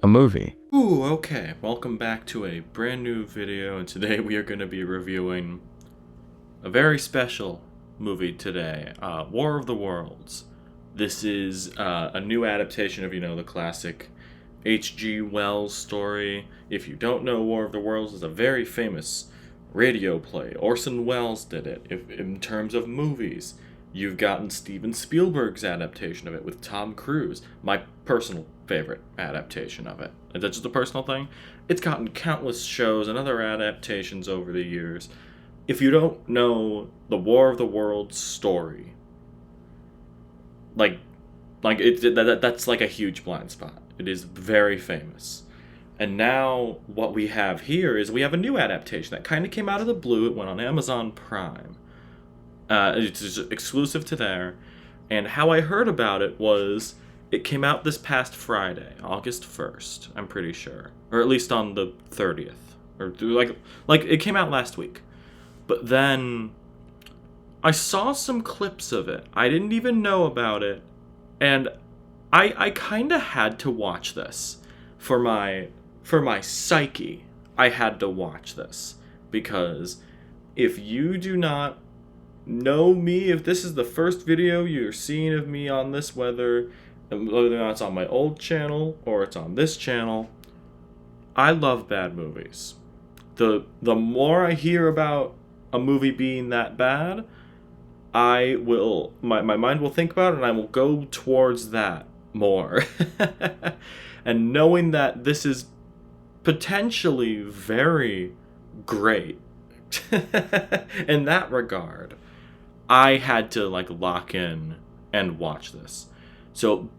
a movie. Ooh, okay. Welcome back to a brand new video, and today we are going to be reviewing a very special movie today, War of the Worlds. This is a new adaptation of, the classic H.G. Wells story. If you don't know, War of the Worlds is a very famous radio play. Orson Welles did it. If in terms of movies, you've gotten Steven Spielberg's adaptation of it with Tom Cruise, my personal favorite adaptation of it. That's just a personal thing. It's gotten countless shows and other adaptations over the years. If you don't know the War of the Worlds story, like, that's like a huge blind spot. It is very famous. And now what we have here is we have a new adaptation that kind of came out of the blue. It went on Amazon Prime. It's just exclusive to there. And how I heard about it was it came out this past Friday, August 1st, I'm pretty sure. Or at least on the 30th. Or like it came out last week. But then I saw some clips of it. I didn't even know about it. And I kind of had to watch this for my psyche. I had to watch this because if you do not know me, if this is the first video you're seeing of me on this, whether or not it's on my old channel or it's on this channel, I love bad movies. The more I hear about a movie being that bad, my mind will think about it and I will go towards that more. And knowing that this is potentially very great in that regard, I had to lock in and watch this. So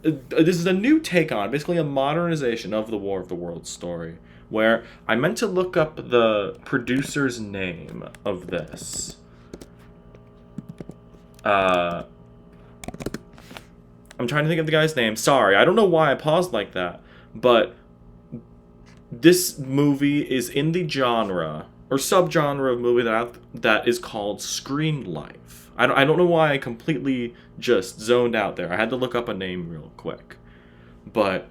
this is a new take on, basically a modernization of the War of the Worlds story, where I meant to look up the producer's name of this. I'm trying to think of the guy's name. Sorry, I don't know why I paused like that, but this movie is in the genre or subgenre of movie that is called screen life. I don't know why I completely just zoned out there. I had to look up a name real quick. But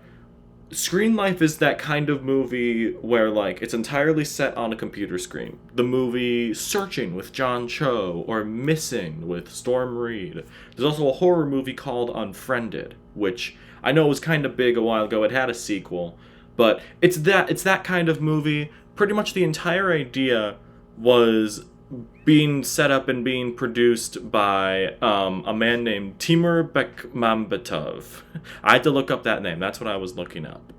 screen life is that kind of movie where it's entirely set on a computer screen. The movie Searching with John Cho or Missing with Storm Reed. There's also a horror movie called Unfriended, which I know was kind of big a while ago. It had a sequel, but it's that kind of movie. Pretty much the entire idea was being set up and being produced by a man named Timur Bekmambetov. I had to look up that name. That's what I was looking up.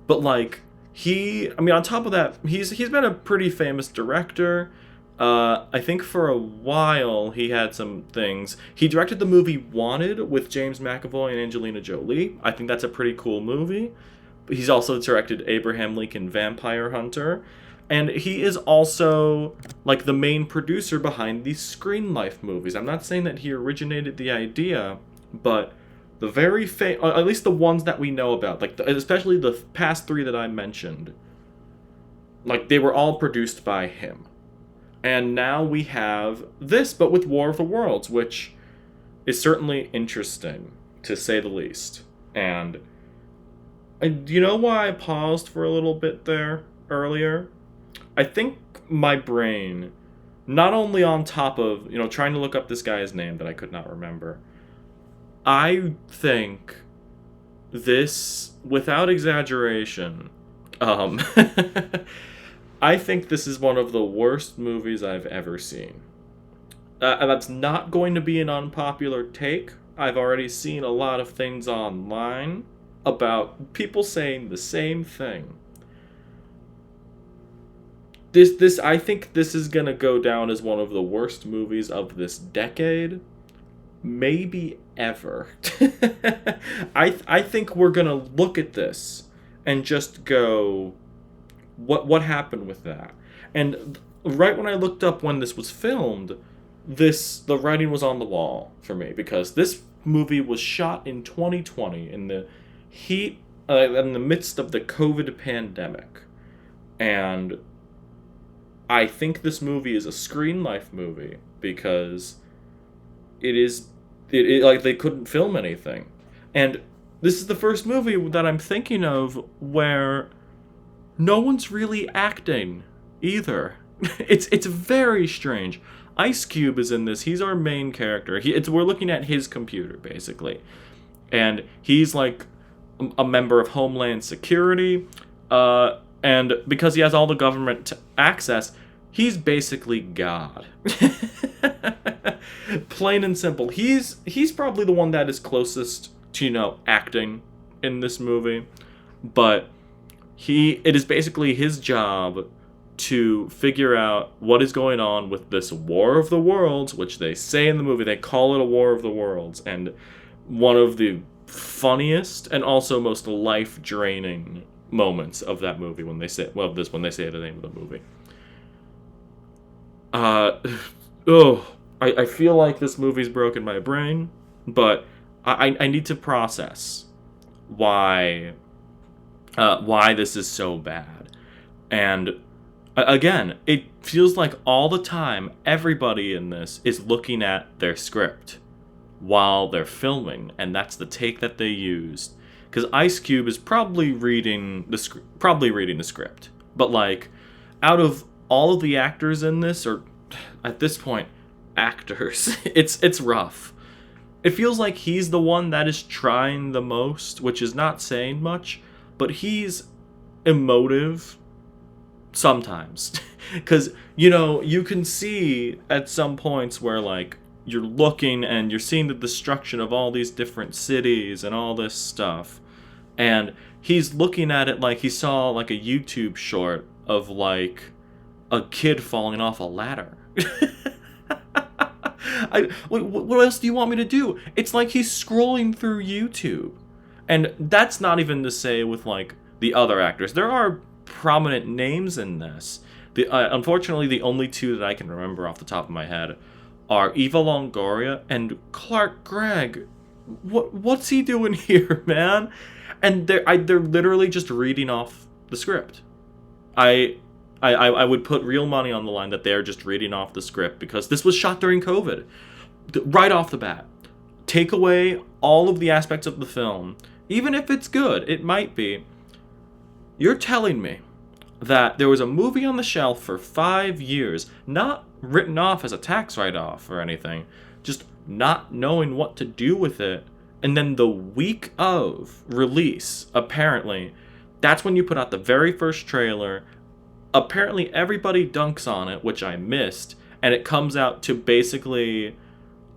But on top of that, he's been a pretty famous director. I think for a while he had some things. He directed the movie Wanted with James McAvoy and Angelina Jolie. I think that's a pretty cool movie. He's also directed Abraham Lincoln Vampire Hunter. And he is also the main producer behind these Screen Life movies. I'm not saying that he originated the idea, but the at least the ones that we know about, especially the past three that I mentioned, they were all produced by him. And now we have this, but with War of the Worlds, which is certainly interesting, to say the least. And do you know why I paused for a little bit there earlier? I think my brain, not only on top of, trying to look up this guy's name that I could not remember, I think this, without exaggeration, I think this is one of the worst movies I've ever seen. And that's not going to be an unpopular take. I've already seen a lot of things online about people saying the same thing. I think this is gonna go down as one of the worst movies of this decade, maybe ever. I think we're gonna look at this and just go, what happened with that? And right when I looked up when this was filmed, the writing was on the wall for me, because this movie was shot in 2020 in the heat, in the midst of the COVID pandemic, and I think this movie is a Screen Life movie because they couldn't film anything. And this is the first movie that I'm thinking of where no one's really acting either. It's very strange. Ice Cube is in this. He's our main character. We're looking at his computer basically, and he's like a member of Homeland Security, and because he has all the government access, he's basically God. Plain and simple. He's probably the one that is closest to, acting in this movie, but it is basically his job to figure out what is going on with this War of the Worlds, which they say in the movie, they call it a War of the Worlds, and one of the funniest and also most life-draining moments of that movie when they say the name of the movie. I feel like this movie's broken my brain, but I need to process why this is so bad. And again, it feels like all the time everybody in this is looking at their script while they're filming, and that's the take that they used. Because Ice Cube is probably reading the script, but like, out of all of the actors in this, or at this point, actors, it's rough. It feels like he's the one that is trying the most, which is not saying much, but he's emotive sometimes. Because, you can see at some points where, like, you're looking and you're seeing the destruction of all these different cities and all this stuff. And he's looking at it like he saw, like, a YouTube short of, like, a kid falling off a ladder. What else do you want me to do? It's like he's scrolling through YouTube. And that's not even to say with, like, the other actors. There are prominent names in this. Unfortunately, the only two that I can remember off the top of my head are Eva Longoria and Clark Gregg. What's he doing here, man? And they're literally just reading off the script. I would put real money on the line that they're just reading off the script, because this was shot during COVID. Right off the bat. Take away all of the aspects of the film. Even if it's good, it might be. You're telling me that there was a movie on the shelf for 5 years, not written off as a tax write-off or anything, just not knowing what to do with it, and then the week of release, apparently, that's when you put out the very first trailer. Apparently everybody dunks on it, which I missed, and it comes out to basically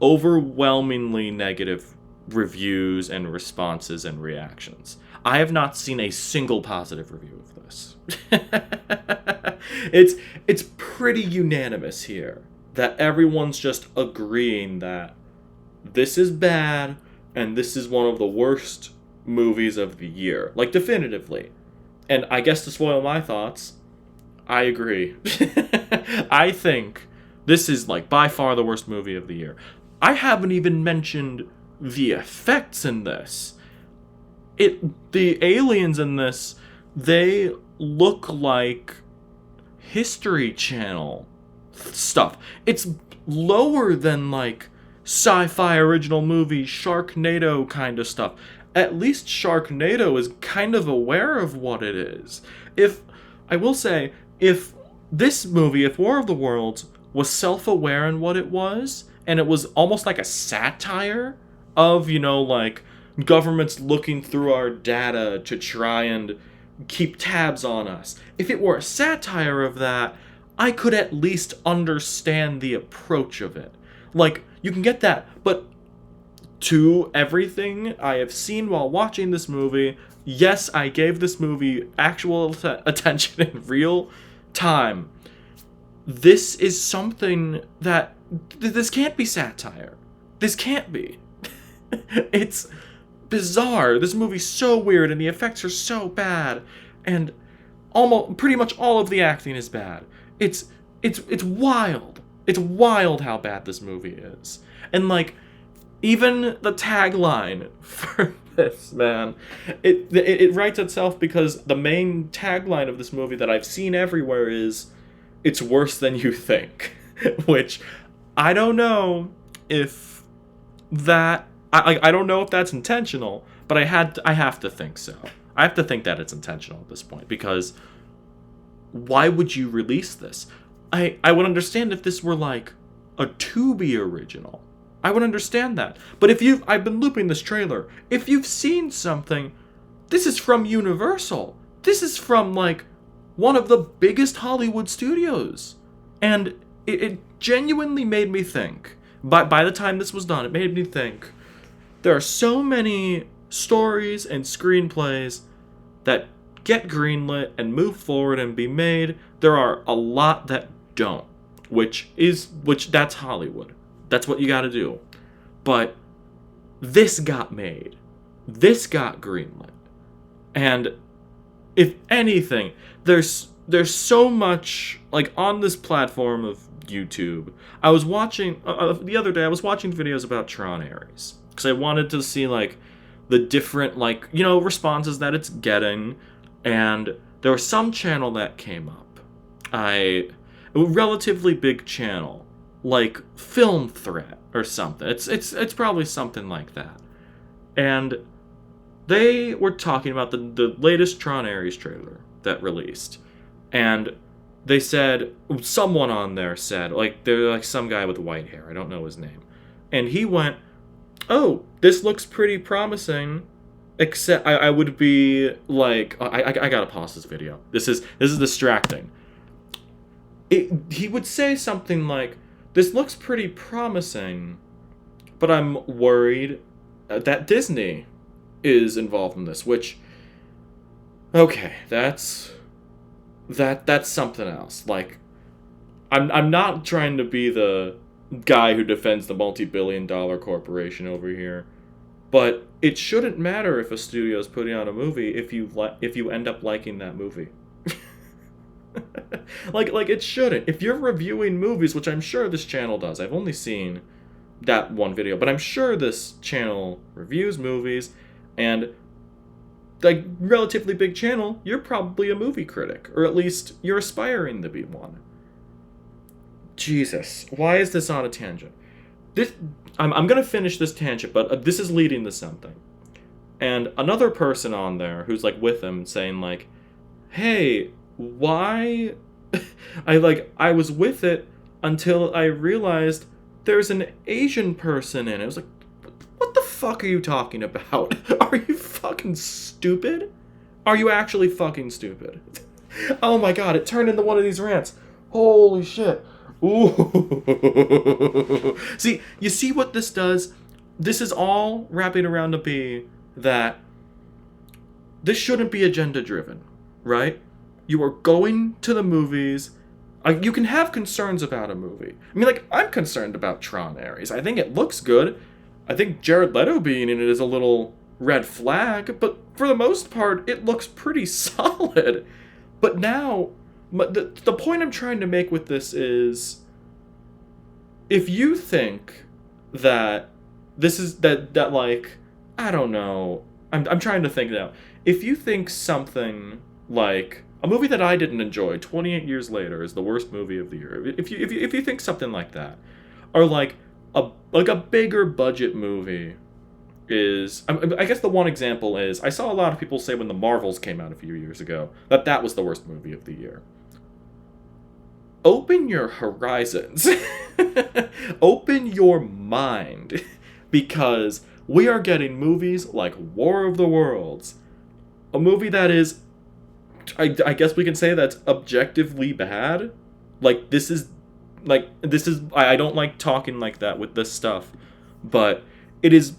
overwhelmingly negative reviews and responses and reactions. I have not seen a single positive review of this. It's pretty unanimous here that everyone's just agreeing that this is bad and this is one of the worst movies of the year. Like, definitively. And I guess to spoil my thoughts, I agree. I think this is, like, by far the worst movie of the year. I haven't even mentioned the effects in this. The aliens in this, they look like History Channel stuff. It's lower than, like, sci-fi original movie Sharknado kind of stuff. At least Sharknado is kind of aware of what it is. I will say, if this movie, if War of the Worlds, was self-aware in what it was, and it was almost like a satire of, like, governments looking through our data to try and keep tabs on us. If it were a satire of that, I could at least understand the approach of it. Like, you can get that, but to everything I have seen while watching this movie, yes, I gave this movie actual attention in real time. This is something that... this can't be satire. This can't be. It's bizarre. This movie's so weird, and the effects are so bad, and pretty much all of the acting is bad. It's wild. It's wild how bad this movie is. And, like, even the tagline for this, man, it writes itself, because the main tagline of this movie that I've seen everywhere is, "It's worse than you think," which I don't know if that... I don't know if that's intentional, But I have to think so. I have to think that it's intentional at this point, because why would you release this? I would understand if this were like a Tubi original. I would understand that. But I've been looping this trailer. If you've seen something, this is from Universal. This is from like one of the biggest Hollywood studios. And it genuinely made me think, by the time this was done, it made me think, there are so many stories and screenplays that get greenlit and move forward and be made. There are a lot that don't, which that's Hollywood. That's what you gotta do. But this got made. This got greenlit. And if anything, there's so much, like, on this platform of YouTube. I was watching, the other day, I was watching videos about Tron Ares. Because I wanted to see, like, the different, like, responses that it's getting. And there was some channel that came up. A relatively big channel. Like Film Threat or something. It's probably something like that. And they were talking about the latest Tron Ares trailer that released. And they said, someone on there said, like, they're like some guy with white hair, I don't know his name. And he went, oh, this looks pretty promising, except I would be like, I gotta pause this video. This is distracting. He would say something like, this looks pretty promising, but I'm worried that Disney is involved in this, which, okay, that's something else. Like, I'm not trying to be the guy who defends the multi-billion-dollar corporation over here, but it shouldn't matter if a studio is putting out a movie if you end up liking that movie. like it shouldn't. If you're reviewing movies, which I'm sure this channel does, I've only seen that one video, but I'm sure this channel reviews movies, and like, relatively big channel, you're probably a movie critic, or at least you're aspiring to be one. Jesus, why is this on a tangent? I'm gonna finish this tangent, but this is leading to something. And another person on there who's like with him saying like, hey, why? I was with it until I realized there's an Asian person in it. I was like, what the fuck are you talking about? Are you fucking stupid? Are you actually fucking stupid? Oh my god, it turned into one of these rants. Holy shit. Ooh. See, you see what this does? This is all wrapping around to be that this shouldn't be agenda driven, right? You are going to the movies. You can have concerns about a movie. I mean, like, I'm concerned about Tron Ares. I think it looks good. I think Jared Leto being in it is a little red flag, but for the most part, it looks pretty solid. But now, the point I'm trying to make with this is, if you think that this is, that like, I don't know, I'm trying to think now. If you think something like a movie that I didn't enjoy 28 years later is the worst movie of the year, if you think something like that, or like a bigger budget movie is, I guess the one example is, I saw a lot of people say when The Marvels came out a few years ago that was the worst movie of the year. Open your horizons. Open your mind, because we are getting movies like War of the Worlds, a movie that is, I guess we can say that's objectively bad. Like, this is, I don't like talking like that with this stuff, but it is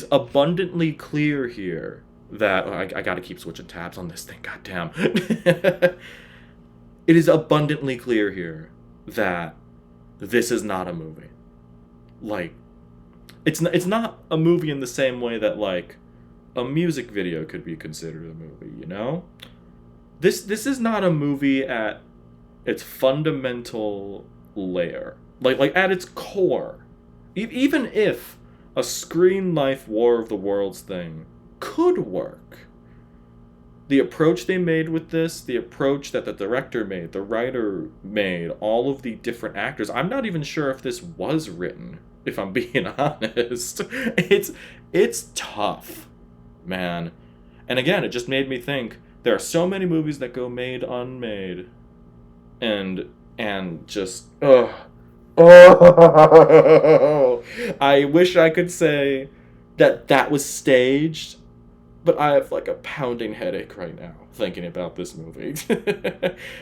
abundantly clear here that, I gotta keep switching tabs on this thing, goddamn. It is abundantly clear here that this is not a movie. Like, it's not a movie in the same way that, like, a music video could be considered a movie, you know? This is not a movie at its fundamental layer. Like at its core. Even if a Screen Life War of the Worlds thing could work, the approach they made with this, the approach that the director made, the writer made, all of the different actors, I'm not even sure if this was written, if I'm being honest. It's tough. man. And again, it just made me think, there are so many movies that go made unmade. And just, ugh. Oh, I wish I could say that that was staged, but I have like a pounding headache right now thinking about this movie.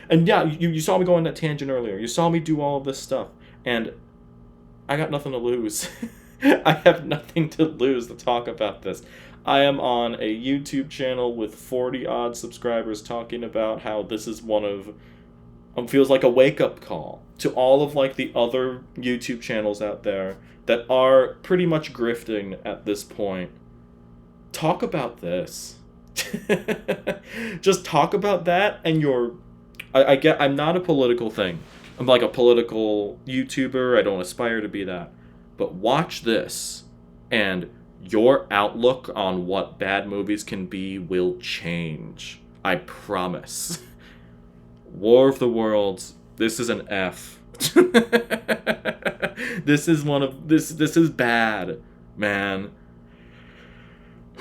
And yeah, you saw me go on that tangent earlier. You saw me do all of this stuff, and I got nothing to lose. I have nothing to lose to talk about this. I am on a YouTube channel with 40 odd subscribers talking about how this is one of feels like a wake-up call to all of like the other YouTube channels out there that are pretty much grifting at this point. Talk about this. Just talk about that, and I'm not a political thing. I'm like a political YouTuber. I don't aspire to be that. But watch this, and your outlook on what bad movies can be will change. I promise. War of the Worlds, this is an F. This is this is bad, man.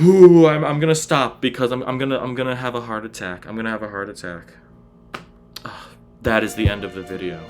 Ooh, I'm gonna stop because I'm gonna have a heart attack. I'm gonna have a heart attack. That is the end of the video.